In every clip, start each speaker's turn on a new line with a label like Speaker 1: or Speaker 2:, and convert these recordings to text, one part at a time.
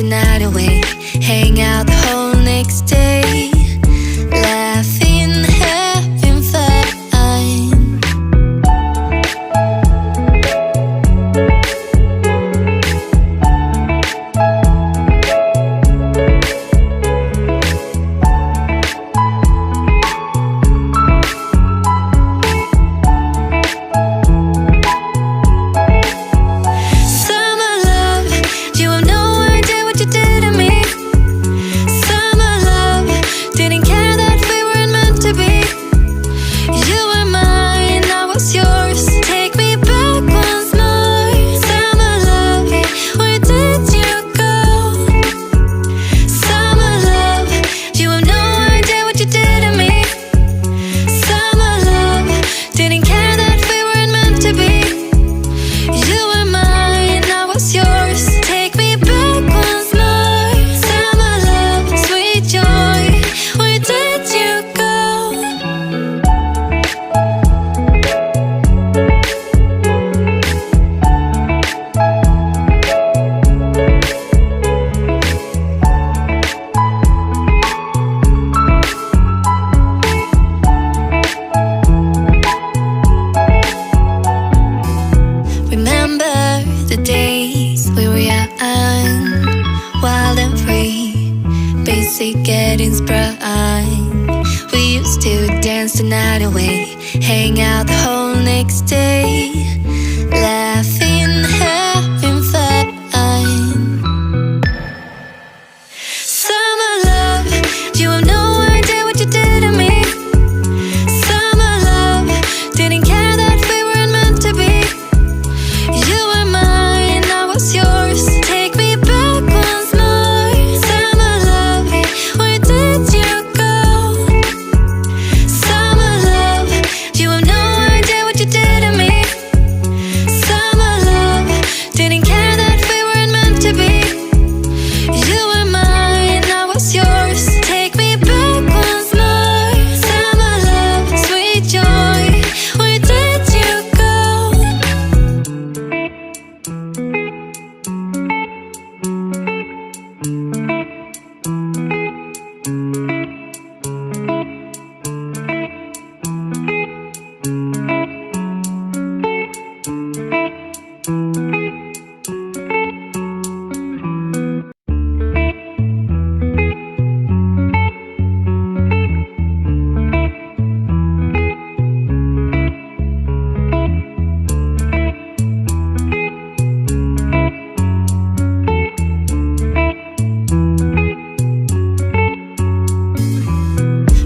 Speaker 1: night away, hang out the whole next day, laughing, having fun. The days we were young, wild and free, basic getting sprung. We used to dance the night away, hang out the whole next day, laughing, having fun. Summer love, you have no idea what you did to me. Summer love, didn't care that we weren't meant to be. You were mine, I was yours. Take me back once more. Summer love, where did you go? Summer love, you have no idea what you did to me. Summer love, didn't care that we weren't meant to be. You were mine, I was yours. Take me back once more. Summer love, sweet joy, where did you go?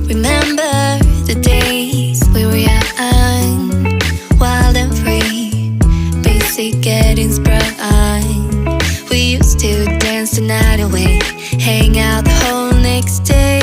Speaker 1: Remember the days we were young, wild and free, basic getting sprung. We used to dance the night away, hang out the whole next day,